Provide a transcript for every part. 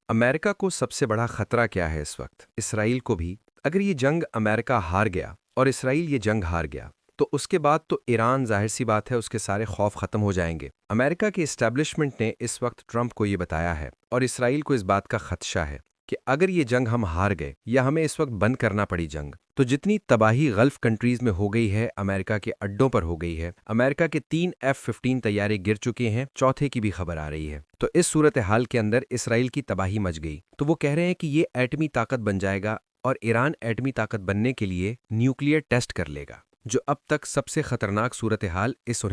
America को सबसे बड़ा खतरा क्या है इस वक्त? इसराइल को भी। अगर ये जंग अमेरिका हार गया और इसराइल ये जंग हार गया तो उसके बाद तो ईरान, जाहिर सी बात है, उसके सारे खौफ खत्म हो जाएंगे। अमेरिका के इस्टेब्लिशमेंट ने इस वक्त ट्रंप को ये बताया है और इसराइल को इस बात का खदशा है कि अगर ये जंग हम हार गए या हमें इस वक्त बंद करना पड़ी जंग, तो जितनी तबाही गल्फ कंट्रीज में हो गई है, अमेरिका के अड्डों पर हो गई है। अमेरिका के 3 F-15 तैयारे गिर चुके हैं, चौथे की भी खबर आ रही है। तो इस सूरत हाल के अंदर इसराइल की तबाही मच गई तो वो कह रहे हैं कि ये एटमी ताकत बन जाएगा और ईरान एटमी ताकत बनने के लिए न्यूक्लियर टेस्ट कर लेगा, जो अब तक सबसे खतरनाक सूरत हाल इस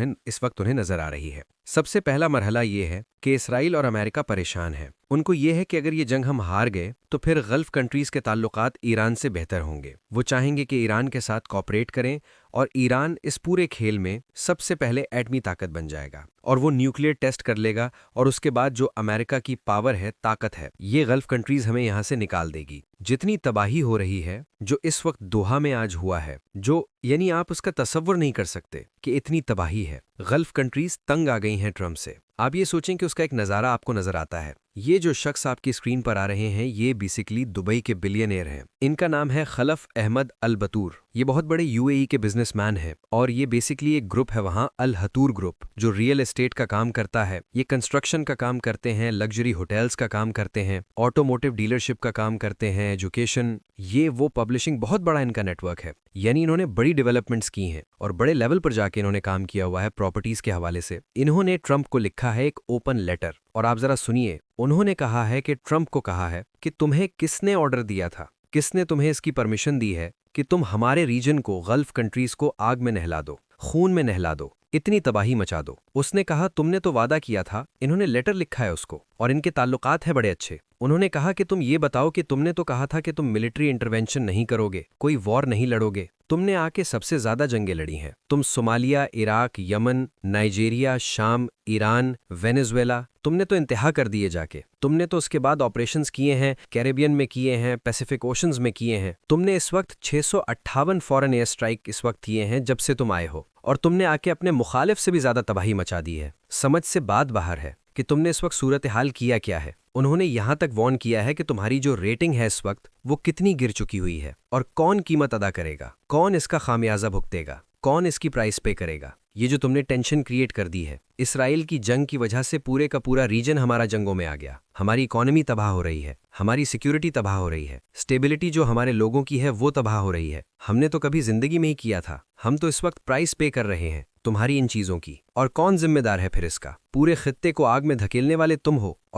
वक्त उन्हें नजर आ रही है। सबसे पहला मरहला ये है कि इसराइल और अमेरिका परेशान है। उनको ये है कि अगर ये जंग हम हार गए तो फिर गल्फ कंट्रीज के ताल्लुकात ईरान से बेहतर होंगे। वो चाहेंगे कि ईरान के साथ कॉपरेट करें और ईरान इस पूरे खेल में सबसे पहले एटमी ताकत बन जाएगा और वो न्यूक्लियर टेस्ट कर लेगा और उसके बाद जो अमेरिका की पावर है, ताकत है, ये गल्फ कंट्रीज हमें यहाँ से निकाल देगी। जितनी तबाही हो रही है, जो इस वक्त दोहा में आज हुआ है, जो यानी आप उसका तसव्वुर नहीं कर सकते कि इतनी तबाही है। गल्फ कंट्रीज तंग आ गई हैं ट्रंप से। आप ये सोचें कि उसका एक नज़ारा आपको नजर आता है। ये जो शख्स आपकी स्क्रीन पर आ रहे हैं, ये बेसिकली दुबई के बिलियनेयर हैं। इनका नाम है खलफ अहमद अल बतूर। ये बहुत बड़े यूएई के बिजनेसमैन हैं और ये बेसिकली एक ग्रुप है वहाँ, अल हतूर ग्रुप, जो रियल एस्टेट का काम करता है। ये कंस्ट्रक्शन का काम करते हैं, लग्जरी होटल्स का काम करते हैं, ऑटोमोटिव डीलरशिप का काम करते हैं, एजुकेशन, ये वो पब्लिशिंग, बहुत बड़ा इनका नेटवर्क है। यानी इन्होंने बड़ी डेवलपमेंट्स की हैं और बड़े लेवल पर जाके इन्होंने काम किया हुआ है प्रॉपर्टीज के हवाले से। इन्होंने ट्रंप को लिखा है एक ओपन लेटर और आप जरा सुनिए। उन्होंने कहा है कि ट्रंप को कहा है कि तुम्हें किसने ऑर्डर दिया था, किसने तुम्हें इसकी परमिशन दी है कि तुम हमारे रीजन को, गल्फ कंट्रीज को आग में नहला दो, खून में नहला दो, इतनी तबाही मचा दो। उसने कहा तुमने तो वादा किया था। इन्होंने लेटर लिखा है उसको और इनके ताल्लुकात हैं बड़े अच्छे। उन्होंने कहा कि तुम ये बताओ कि तुमने तो कहा था कि तुम मिलिट्री इंटरवेंशन नहीं करोगे, कोई वॉर नहीं लड़ोगे। तुमने आके सबसे ज्यादा जंगें लड़ी हैं। तुम सोमालिया, इराक, यमन, नाइजीरिया, शाम, ईरान, वेनेजुएला, तुमने तो इंतहा कर दिए जाके। तुमने तो उसके बाद ऑपरेशंस किए हैं, कैरेबियन में किए हैं, पैसिफिक ओशंस में किए हैं। तुमने इस वक्त 658 फॉरेन एयर स्ट्राइक इस वक्त किए हैं जब से तुम आए हो, और तुमने आके अपने मुखालिफ से भी ज्यादा तबाही मचा दी है। समझ से बात बाहर है कि तुमने इस वक्त सूरत हाल किया क्या है। उन्होंने यहां तक वॉर्न किया है कि तुम्हारी जो रेटिंग है इस वक्त, वो कितनी गिर चुकी हुई है और कौन कीमत अदा करेगा, कौन इसका खामियाजा भुगतेगा, कौन इसकी प्राइस पे करेगा। ये जो तुमने टेंशन क्रिएट कर दी है, इसराइल की जंग की वजह से पूरे का पूरा रीजन हमारा जंगों में आ गया। हमारी इकोनॉमी तबाह हो रही है, हमारी सिक्योरिटी तबाह हो रही है, स्टेबिलिटी जो हमारे लोगों की है वो तबाह हो रही है। हमने तो कभी जिंदगी में ही किया था, हम तो इस वक्त प्राइस पे कर रहे हैं तुम्हारी इन चीजों की। और कौन जिम्मेदार है फिर इसका? पूरे खित्ते को आग में धकेलने वाले तुम हो।